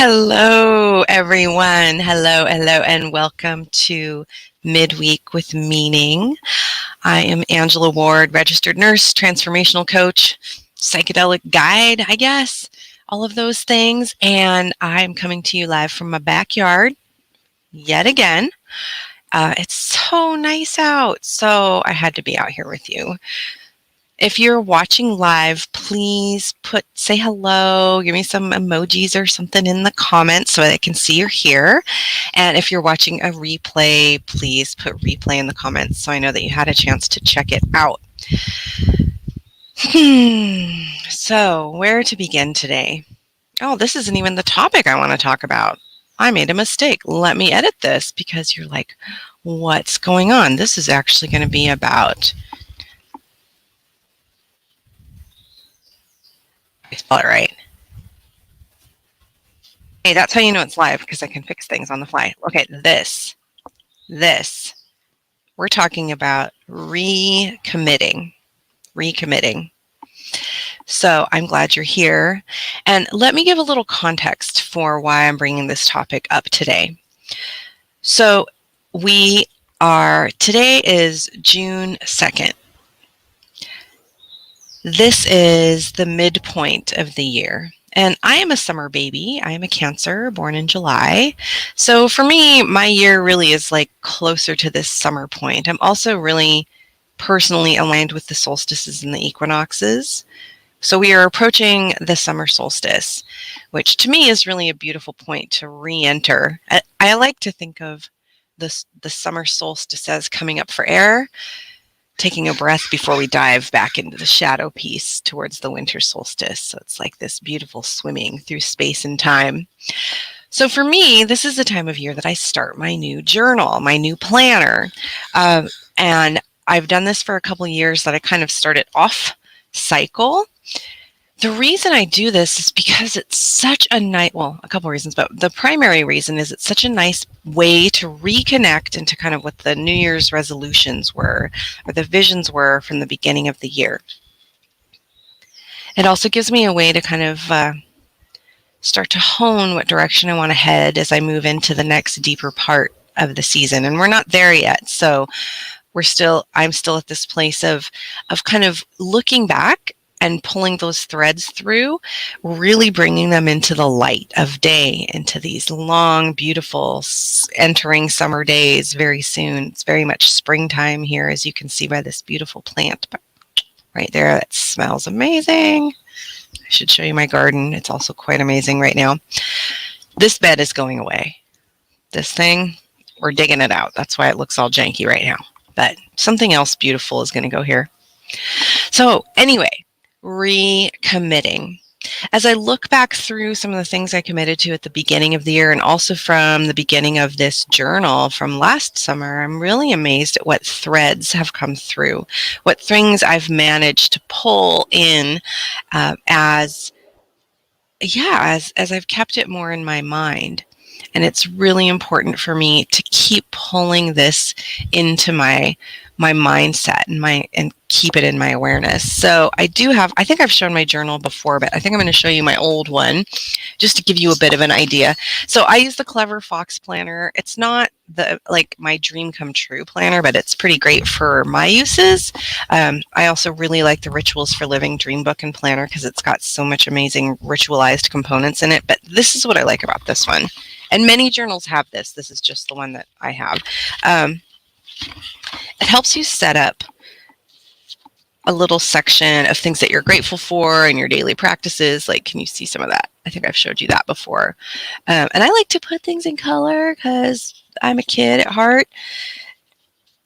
Hello, everyone. Hello, and welcome to Midweek with Meaning. I am Angela Ward, registered nurse, transformational coach, psychedelic guide, I guess, all of those things. And I'm coming to you live from my backyard yet again. It's so nice out, so I had to be out here with you. If you're watching live, please say hello, give me some emojis or something in the comments so I can see you're here. And if you're watching a replay, please put replay in the comments so I know that you had a chance to check it out. So where to begin today? Oh, this isn't even the topic I want to talk about. I made a mistake. Let me edit this because you're like, what's going on? This is actually going to be about... I spell it right. Hey, that's how you know it's live, because I can fix things on the fly. Okay, this. We're talking about recommitting. So I'm glad you're here. And let me give a little context for why I'm bringing this topic up today. So today is June 2nd. This is the midpoint of the year. And I am a summer baby. I am a Cancer, born in July. So for me, my year really is like closer to this summer point. I'm also really personally aligned with the solstices and the equinoxes. So we are approaching the summer solstice, which to me is really a beautiful point to re-enter. I like to think of the summer solstice as coming up for air, taking a breath before we dive back into the shadow piece towards the winter solstice. So it's like this beautiful swimming through space and time. So for me, this is the time of year that I start my new journal, my new planner. And I've done this for a couple of years that I kind of started off cycle. The reason I do this is because it's such a nice, well, a couple of reasons, but the primary reason is it's such a nice way to reconnect into kind of what the New Year's resolutions were, or the visions were from the beginning of the year. It also gives me a way to kind of start to hone what direction I want to head as I move into the next deeper part of the season. And we're not there yet, so I'm still at this place of kind of looking back and pulling those threads through, really bringing them into the light of day, into these long, beautiful, entering summer days very soon. It's very much springtime here, as you can see by this beautiful plant right there that smells amazing. I should show you my garden. It's also quite amazing right now. This bed is going away. This thing, we're digging it out. That's why it looks all janky right now. But something else beautiful is going to go here. So anyway, recommitting. As I look back through some of the things I committed to at the beginning of the year, and also from the beginning of this journal from last summer, I'm really amazed at what threads have come through, what things I've managed to pull in as I've kept it more in my mind. And it's really important for me to keep pulling this into my mindset and keep it in my awareness. So I think I've shown my journal before, but I think I'm going to show you my old one just to give you a bit of an idea. So I use the Clever Fox planner. It's not my dream come true planner, but it's pretty great for my uses. I also really like the Rituals for Living Dream Book and Planner because it's got so much amazing ritualized components in it. But this is what I like about this one. And many journals have this. This is just the one that I have. It helps you set up a little section of things that you're grateful for in your daily practices. Like, can you see some of that? I think I've showed you that before. And I like to put things in color because I'm a kid at heart.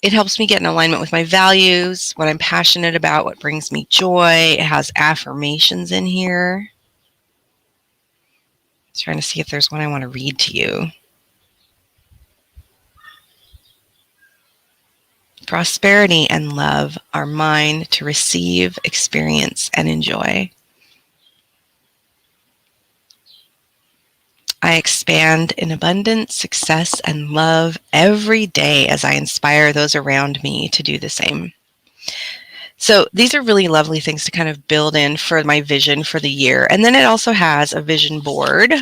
It helps me get in alignment with my values, what I'm passionate about, what brings me joy. It has affirmations in here. Trying to see if there's one I want to read to you. Prosperity and love are mine to receive, experience, and enjoy. I expand in abundance, success, and love every day as I inspire those around me to do the same. So these are really lovely things to kind of build in for my vision for the year. And then it also has a vision board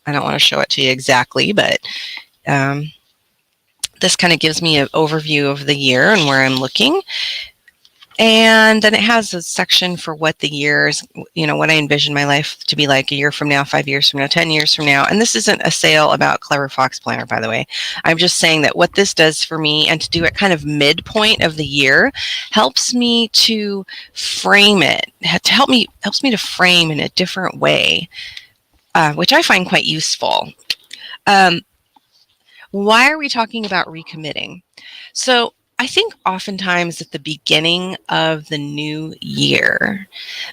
I don't want to show it to you exactly, but um, this kind of gives me an overview of the year and where I'm looking. And then it has a section for what the years, what I envision my life to be like a year from now, 5 years from now, 10 years from now. And this isn't a sale about Clever Fox Planner, by the way. I'm just saying that what this does for me, and to do it kind of midpoint of the year, helps me to frame it, helps me to frame in a different way, which I find quite useful. Why are we talking about recommitting? So I think oftentimes at the beginning of the new year,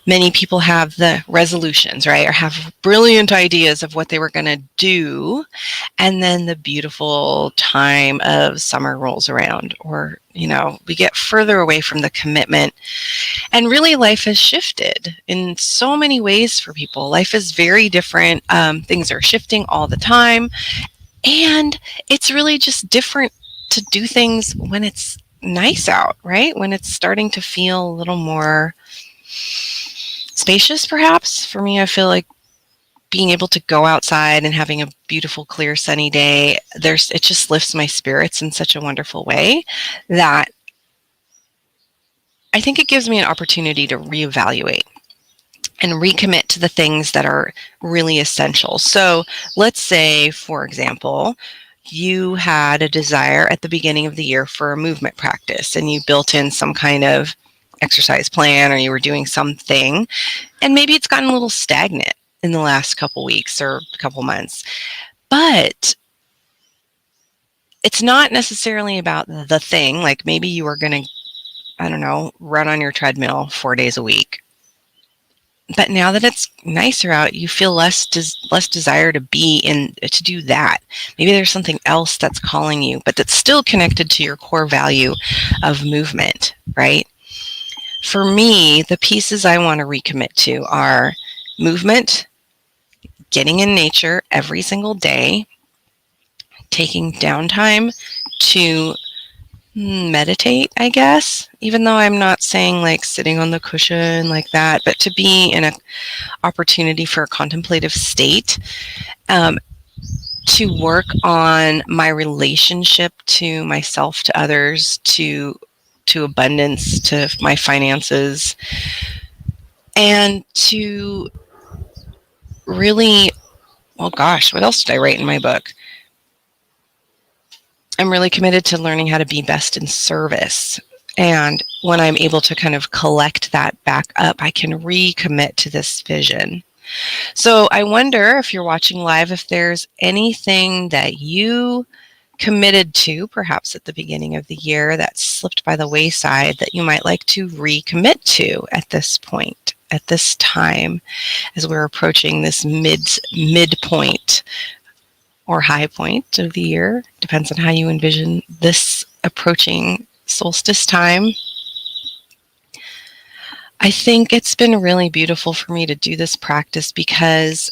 many people have the resolutions, right? Or have brilliant ideas of what they were going to do. And then the beautiful time of summer rolls around, or, we get further away from the commitment. And really, life has shifted in so many ways for people. Life is very different. Things are shifting all the time. And it's really just different to do things when it's nice out, right? When it's starting to feel a little more spacious, perhaps. For me, I feel like being able to go outside and having a beautiful, clear, sunny day, it just lifts my spirits in such a wonderful way that I think it gives me an opportunity to reevaluate and recommit to the things that are really essential. So let's say, for example, you had a desire at the beginning of the year for a movement practice, and you built in some kind of exercise plan, or you were doing something, and maybe it's gotten a little stagnant in the last couple weeks or a couple months. But it's not necessarily about the thing. Like maybe you were going to, I don't know, run on your treadmill 4 days a week. But now that it's nicer out, you feel less desire to to do that. Maybe there's something else that's calling you, but that's still connected to your core value of movement, right? For me, the pieces I want to recommit to are movement, getting in nature every single day, taking downtime to meditate, I guess, even though I'm not saying like sitting on the cushion like that, but to be in an opportunity for a contemplative state, to work on my relationship to myself, to others, to abundance, to my finances, and to really, well, gosh, what else did I write in my book? I'm really committed to learning how to be best in service. And when I'm able to kind of collect that back up, I can recommit to this vision. So I wonder, if you're watching live, if there's anything that you committed to, perhaps at the beginning of the year, that slipped by the wayside, that you might like to recommit to at this point, at this time, as we're approaching this midpoint or high point of the year. Depends on how you envision this approaching solstice time. I think it's been really beautiful for me to do this practice because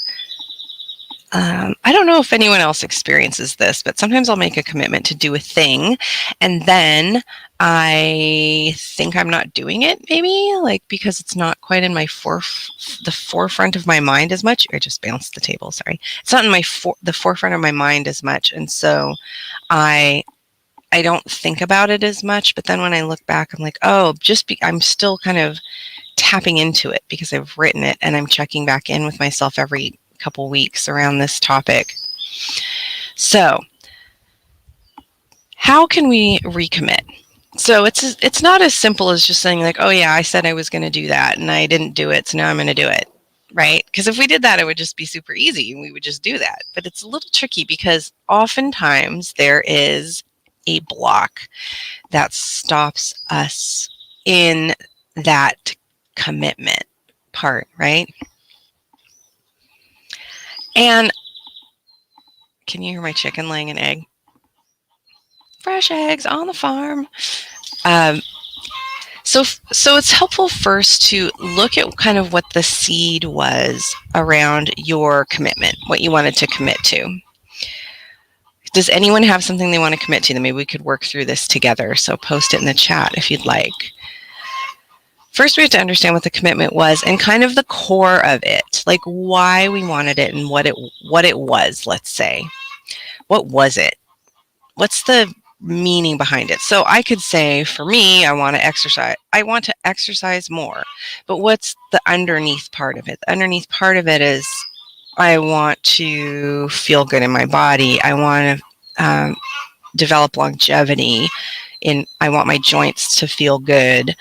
I don't know if anyone else experiences this, but sometimes I'll make a commitment to do a thing, and then I think I'm not doing it, maybe, like because it's not quite in my the forefront of my mind as much. I just bounced the table, sorry. It's not in the forefront of my mind as much, and so I don't think about it as much. But then when I look back, I'm like, oh, I'm still kind of tapping into it because I've written it, and I'm checking back in with myself every couple weeks around this topic. So how can we recommit? So it's not as simple as just saying like, oh yeah, I said I was going to do that and I didn't do it, so now I'm going to do it, right? Because if we did that, it would just be super easy and we would just do that. But it's a little tricky because oftentimes there is a block that stops us in that commitment part, right? And can you hear my chicken laying an egg? Fresh eggs on the farm. So it's helpful first to look at kind of what the seed was around your commitment, what you wanted to commit to. Does anyone have something they want to commit to? Then maybe we could work through this together. So post it in the chat if you'd like. First, we have to understand what the commitment was and kind of the core of it, like why we wanted it and what it was, let's say. What was it? What's the meaning behind it? So I could say, for me, I want to exercise. I want to exercise more. But what's the underneath part of it? The underneath part of it is I want to feel good in my body. I want to develop longevity. I want my joints to feel good.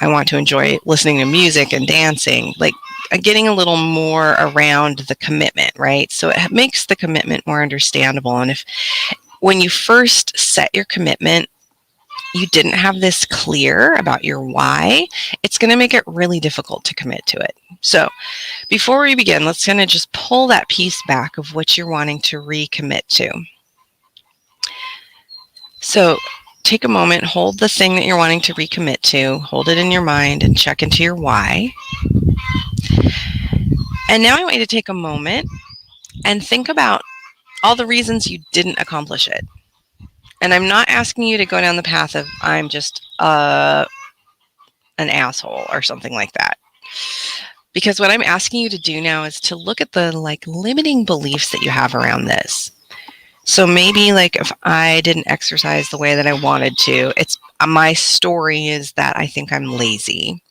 I want to enjoy listening to music and dancing, like getting a little more around the commitment, right? So it makes the commitment more understandable. And when you first set your commitment, you didn't have this clear about your why, it's going to make it really difficult to commit to it. So before we begin, let's kind of just pull that piece back of what you're wanting to recommit to. So take a moment, hold the thing that you're wanting to recommit to, hold it in your mind and check into your why. And now I want you to take a moment and think about all the reasons you didn't accomplish it. And I'm not asking you to go down the path of I'm just an asshole or something like that. Because what I'm asking you to do now is to look at the limiting beliefs that you have around this. So maybe if I didn't exercise the way that I wanted to, it's my story is that I think I'm lazy.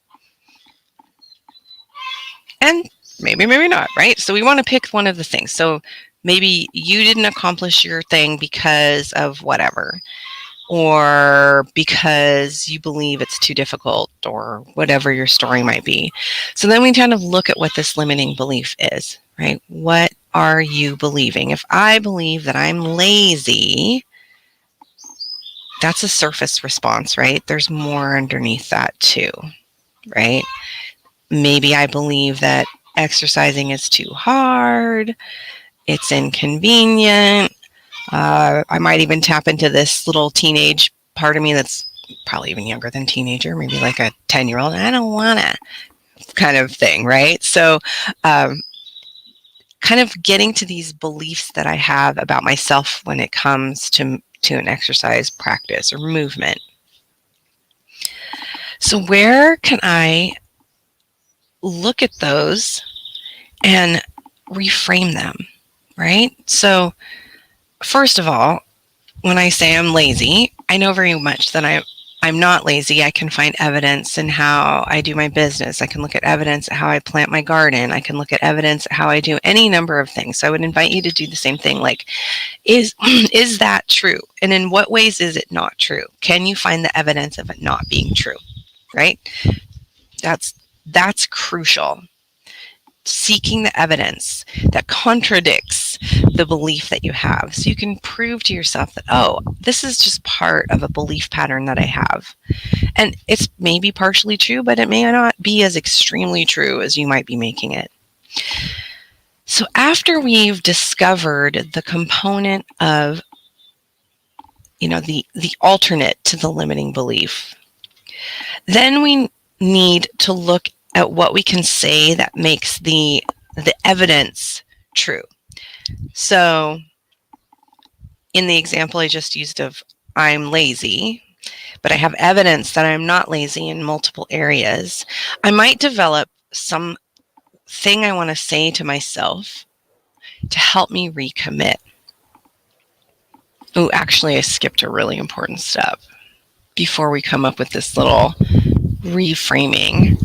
And maybe not, right? So we want to pick one of the things. So maybe you didn't accomplish your thing because of whatever, or because you believe it's too difficult, or whatever your story might be. So then we kind of look at what this limiting belief is, right? What are you believing? If I believe that I'm lazy, that's a surface response, right? There's more underneath that too, right? Maybe I believe that exercising is too hard, it's inconvenient. I might even tap into this little teenage part of me that's probably even younger than teenager, maybe like a 10-year-old. I don't want to kind of thing, right? So kind of getting to these beliefs that I have about myself when it comes to an exercise practice or movement. So where can I look at those and reframe them, right? So first of all, when I say I'm lazy, I know very much that I'm not lazy. I can find evidence in how I do my business. I can look at evidence at how I plant my garden. I can look at evidence at how I do any number of things. So I would invite you to do the same thing. Is that true? And in what ways is it not true? Can you find the evidence of it not being true, right? That's crucial. Seeking the evidence that contradicts the belief that you have, so you can prove to yourself that, oh, this is just part of a belief pattern that I have. And it's maybe partially true, but it may not be as extremely true as you might be making it. So after we've discovered the component of, the alternate to the limiting belief, then we need to look at what we can say that makes the evidence true. So in the example I just used of I'm lazy, but I have evidence that I'm not lazy in multiple areas, I might develop some thing I want to say to myself to help me recommit. Oh, actually, I skipped a really important step before we come up with this little reframing.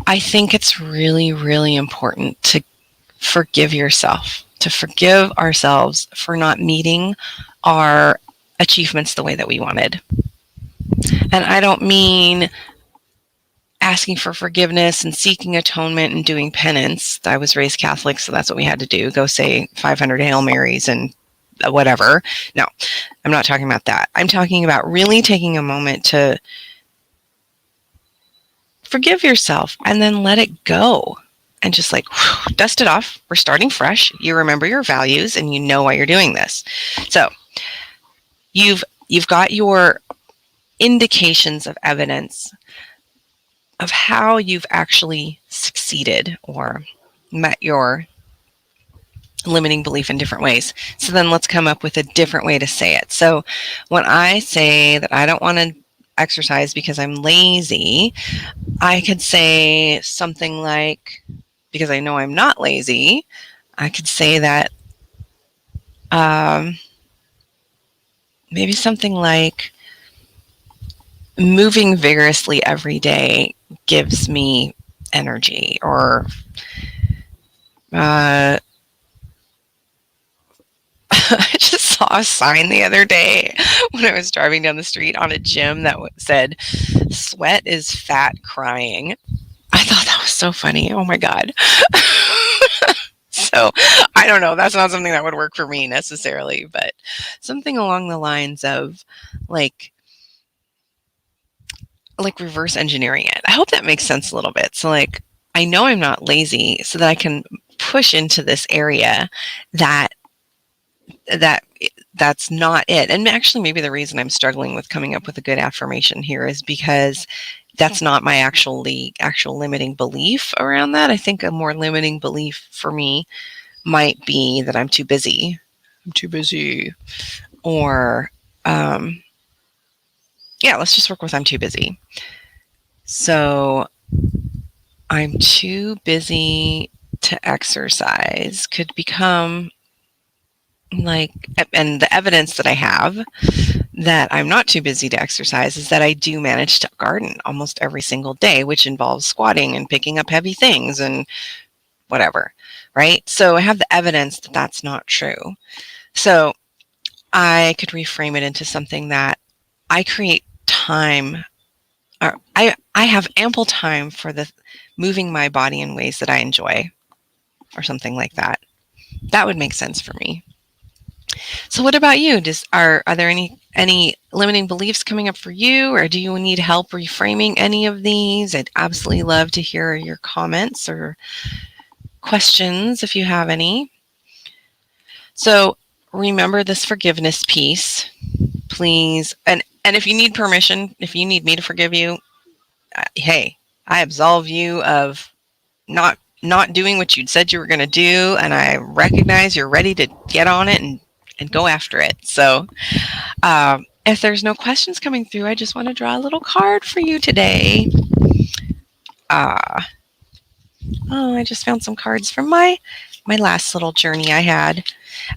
I think it's really, really important to forgive yourself, to forgive ourselves for not meeting our achievements the way that we wanted. And I don't mean asking for forgiveness and seeking atonement and doing penance. I was raised Catholic, so that's what we had to do. Go say 500 Hail Marys and whatever. No, I'm not talking about that. I'm talking about really taking a moment to forgive yourself and then let it go and just dust it off. We're starting fresh. You remember your values and you know why you're doing this. So you've got your indications of evidence of how you've actually succeeded or met your limiting belief in different ways. So then let's come up with a different way to say it. So when I say that I don't want to exercise because I'm lazy, I could say something like, because I know I'm not lazy, I could say that maybe something like, moving vigorously every day gives me energy, or I just saw a sign the other day when I was driving down the street on a gym that said, "Sweat is fat crying." I thought that was so funny. Oh my God. So I don't know. That's not something that would work for me necessarily, but something along the lines of like reverse engineering it. I hope that makes sense a little bit. So like, I know I'm not lazy, so that I can push into this area that that that's not it. And actually, maybe the reason I'm struggling with coming up with a good affirmation here is because that's not my actual limiting belief around that. I think a more limiting belief for me might be that I'm too busy. I'm too busy. Or yeah, let's just work with I'm too busy. So I'm too busy to exercise could become like, and the evidence that I have that I'm not too busy to exercise is that I do manage to garden almost every single day, which involves squatting and picking up heavy things and whatever, right? So I have the evidence that that's not true. So I could reframe it into something that I create time, or I have ample time for the moving my body in ways that I enjoy, or something like that. That would make sense for me. So what about you? Are there any limiting beliefs coming up for you, or do you need help reframing any of these? I'd absolutely love to hear your comments or questions if you have any. So remember this forgiveness piece, please. And if you need permission, if you need me to forgive you, hey, I absolve you of not doing what you'd said you were going to do, and I recognize you're ready to get on it and go after it. So if there's no questions coming through, I just want to draw a little card for you today. I just found some cards from my last little journey I had.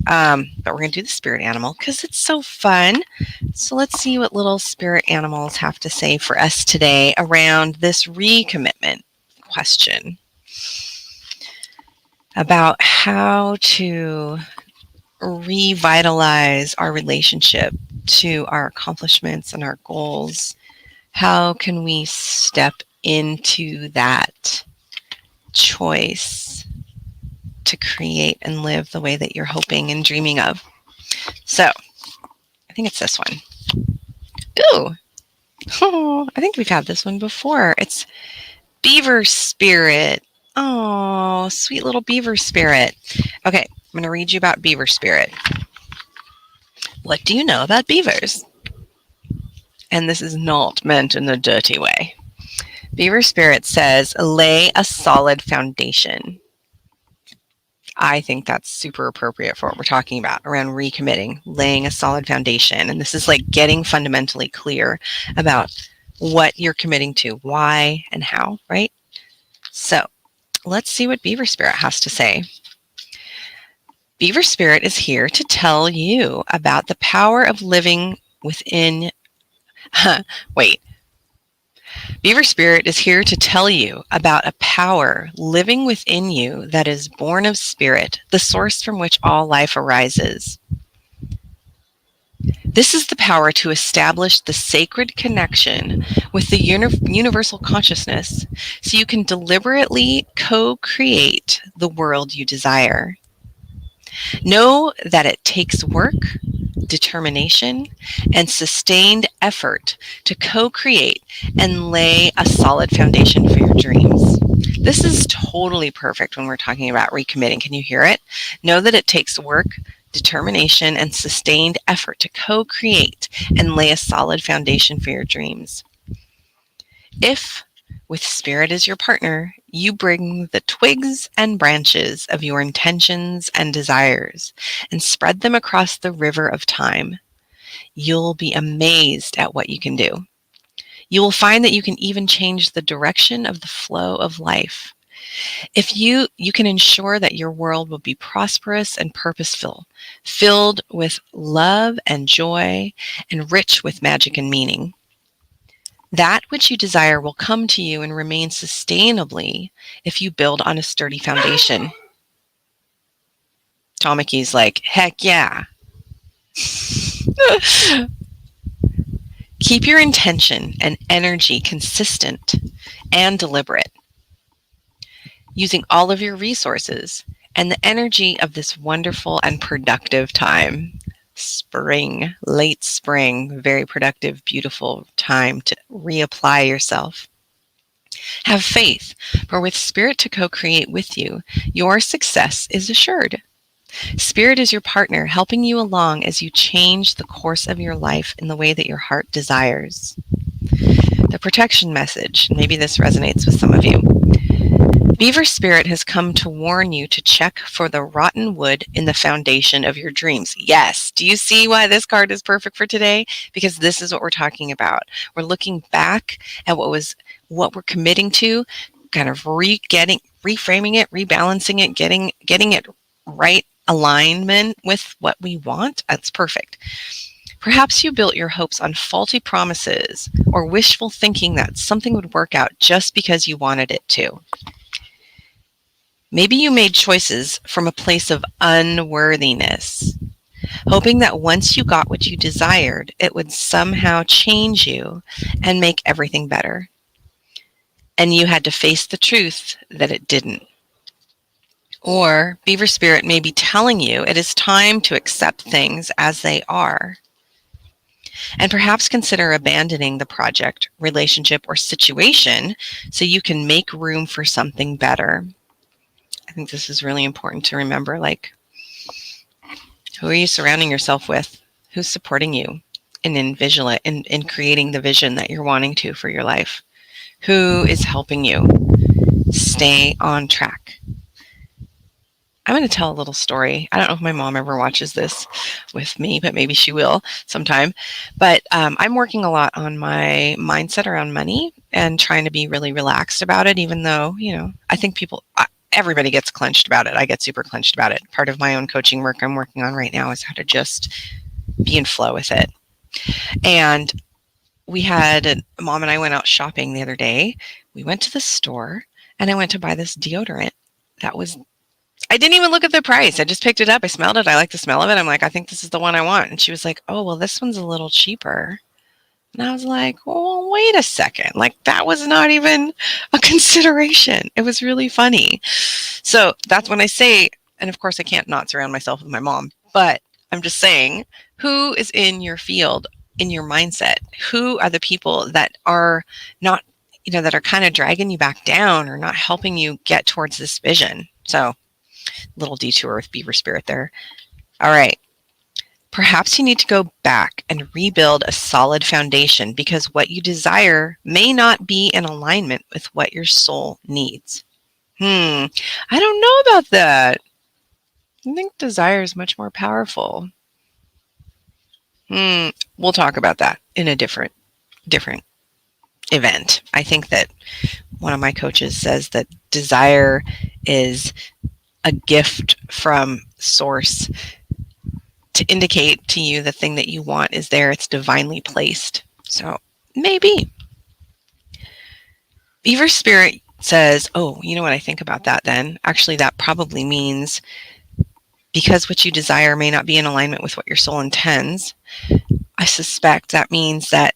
But we're going to do the spirit animal because it's so fun. So let's see what little spirit animals have to say for us today around this recommitment question about how to revitalize our relationship to our accomplishments and our goals. How can we step into that choice to create and live the way that you're hoping and dreaming of? So I think it's this one. Ooh. Oh, I think we've had this one before. It's Beaver Spirit. Oh, sweet little Beaver Spirit. Okay, I'm going to read you about Beaver Spirit. What do you know about beavers? And this is not meant in a dirty way. Beaver Spirit says, lay a solid foundation. I think that's super appropriate for what we're talking about around recommitting, laying a solid foundation. And this is like getting fundamentally clear about what you're committing to, why and how, right? So let's see what Beaver Spirit has to say. Beaver Spirit is here to tell you about the power of living within. Beaver Spirit is here to tell you about a power living within you that is born of spirit, the source from which all life arises. This is the power to establish the sacred connection with the universal consciousness so you can deliberately co-create the world you desire. Know that it takes work, determination, and sustained effort to co-create and lay a solid foundation for your dreams. This is totally perfect when we're talking about recommitting. Can you hear it? Know that it takes work, determination, and sustained effort to co-create and lay a solid foundation for your dreams. If, with spirit as your partner, you bring the twigs and branches of your intentions and desires and spread them across the river of time, you'll be amazed at what you can do. You will find that you can even change the direction of the flow of life. If you can ensure that your world will be prosperous and purposeful, filled with love and joy, and rich with magic and meaning. That which you desire will come to you and remain sustainably if you build on a sturdy foundation. Tomaki's like, heck yeah. Keep your intention and energy consistent and deliberate, using all of your resources and the energy of this wonderful and productive time. Spring, late spring, very productive, beautiful time to reapply yourself. Have faith, for with Spirit to co-create with you, your success is assured. Spirit is your partner, helping you along as you change the course of your life in the way that your heart desires. The protection message, maybe this resonates with some of you. Beaver Spirit has come to warn you to check for the rotten wood in the foundation of your dreams. Yes. Do you see why this card is perfect for today? Because this is what we're talking about. We're looking back at what we're committing to, kind of reframing it, rebalancing it, getting it right alignment with what we want. That's perfect. Perhaps you built your hopes on faulty promises or wishful thinking that something would work out just because you wanted it to. Maybe you made choices from a place of unworthiness, hoping that once you got what you desired, it would somehow change you and make everything better. And you had to face the truth that it didn't. Or Beaver Spirit may be telling you it is time to accept things as they are, and perhaps consider abandoning the project, relationship, or situation so you can make room for something better. I think this is really important to remember, like, who are you surrounding yourself with? Who's supporting you in creating the vision that you're wanting to for your life? Who is helping you stay on track? I'm going to tell a little story. I don't know if my mom ever watches this with me, but maybe she will sometime. But I'm working a lot on my mindset around money and trying to be really relaxed about it, even though, I think everybody gets clenched about it. I get super clenched about it. Part of my own coaching work I'm working on right now is how to just be in flow with it. And Mom and I went out shopping the other day. We went to the store and I went to buy this deodorant. I didn't even look at the price. I just picked it up. I smelled it. I like the smell of it. I'm like, I think this is the one I want. And she was like, oh, well, this one's a little cheaper. And I was like, well, wait a second. Like, that was not even a consideration. It was really funny. So that's when I say, and of course I can't not surround myself with my mom, but I'm just saying, who is in your field, in your mindset? Who are the people that are not, that are kind of dragging you back down or not helping you get towards this vision? So little detour with Beaver Spirit there. All right. Perhaps you need to go back and rebuild a solid foundation because what you desire may not be in alignment with what your soul needs. I don't know about that. I think desire is much more powerful. We'll talk about that in a different event. I think that one of my coaches says that desire is a gift from source to indicate to you the thing that you want is there. It's divinely placed. So maybe. Beaver Spirit says, oh, you know what I think about that then? Actually, that probably means because what you desire may not be in alignment with what your soul intends. I suspect that means that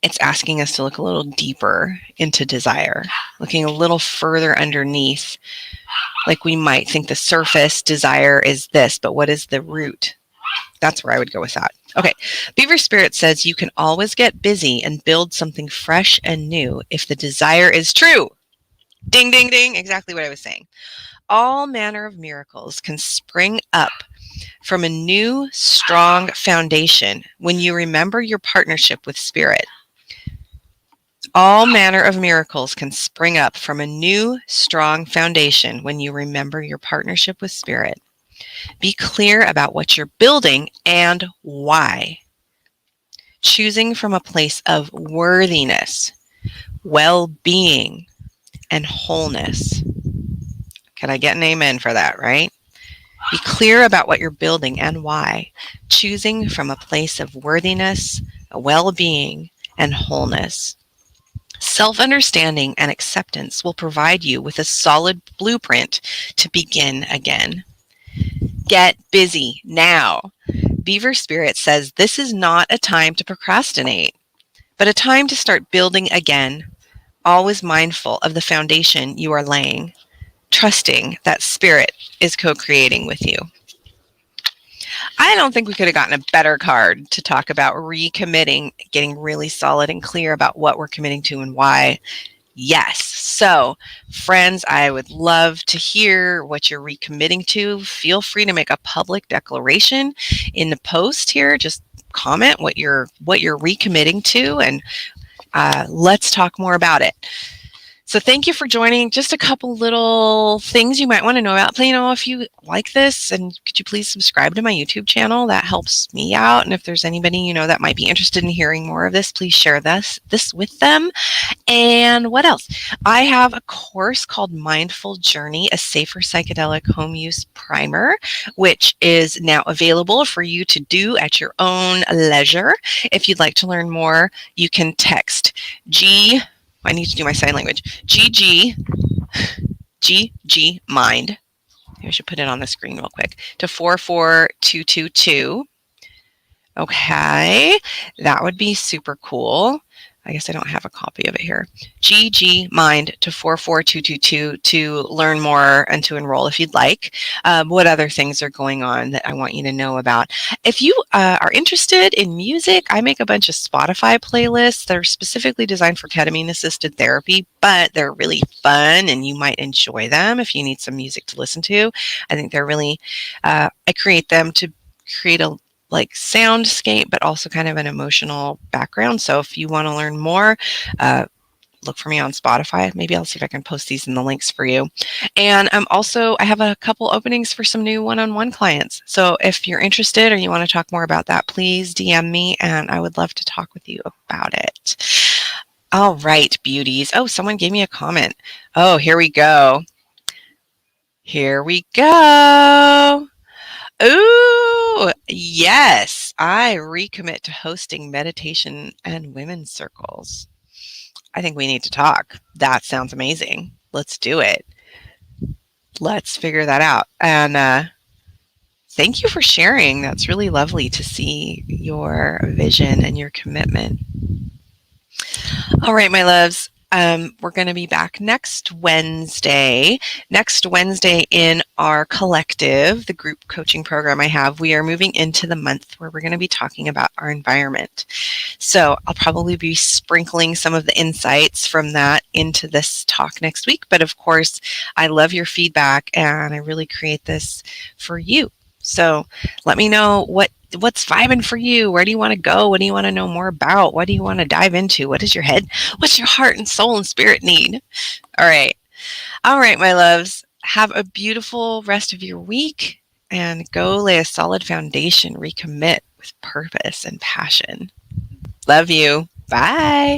it's asking us to look a little deeper into desire, looking a little further underneath. Like we might think the surface desire is this, but what is the root? That's where I would go with that. Okay. Beaver Spirit says you can always get busy and build something fresh and new if the desire is true. Ding, ding, ding. Exactly what I was saying. All manner of miracles can spring up from a new, strong foundation when you remember your partnership with Spirit. All manner of miracles can spring up from a new, strong foundation when you remember your partnership with Spirit. Be clear about what you're building and why. choosing from a place of worthiness, well-being, and wholeness. Can I get an amen for that, right? Be clear about what you're building and why, choosing from a place of worthiness, well-being, and wholeness. Self-understanding and acceptance will provide you with a solid blueprint to begin again. Get busy now. Beaver Spirit says this is not a time to procrastinate, but a time to start building again, always mindful of the foundation you are laying, trusting that Spirit is co-creating with you. I don't think we could have gotten a better card to talk about recommitting, getting really solid and clear about what we're committing to and why. Yes. So, friends, I would love to hear what you're recommitting to. Feel free to make a public declaration in the post here. Just comment what you're recommitting to, and let's talk more about it. So thank you for joining. Just a couple little things you might want to know about. If you like this, and could you please subscribe to my YouTube channel? That helps me out. And if there's anybody that might be interested in hearing more of this, please share this with them. And what else? I have a course called Mindful Journey, a safer psychedelic home use primer, which is now available for you to do at your own leisure. If you'd like to learn more, you can text I need to do my sign language. GG Mind. I should put it on the screen real quick. To 44222. Okay, that would be super cool. I guess I don't have a copy of it here. GG Mind to 44222 to learn more and to enroll if you'd like. What other things are going on that I want you to know about? If you are interested in music, I make a bunch of Spotify playlists that are specifically designed for ketamine-assisted therapy, but they're really fun and you might enjoy them if you need some music to listen to. I think they're really, I create them to create a soundscape, but also kind of an emotional background. So if you want to learn more, look for me on Spotify. Maybe I'll see if I can post these in the links for you. And I have a couple openings for some new one-on-one clients. So if you're interested or you want to talk more about that, please DM me and I would love to talk with you about it. All right, beauties. Oh, someone gave me a comment. Oh, here we go. Here we go. Ooh, yes, I recommit to hosting meditation and women's circles. I think we need to talk. That sounds amazing. Let's do it. Let's figure that out. And thank you for sharing. That's really lovely to see your vision and your commitment. All right, my loves. We're going to be back next Wednesday. Next Wednesday in our collective, the group coaching program I have, we are moving into the month where we're going to be talking about our environment. So I'll probably be sprinkling some of the insights from that into this talk next week. But of course, I love your feedback and I really create this for you. So let me know what's vibing for you. Where do you want to go? What do you want to know more about? What do you want to dive into? What's your heart and soul and spirit need? All right, my loves. Have a beautiful rest of your week and go lay a solid foundation. Recommit with purpose and passion. Love you. Bye.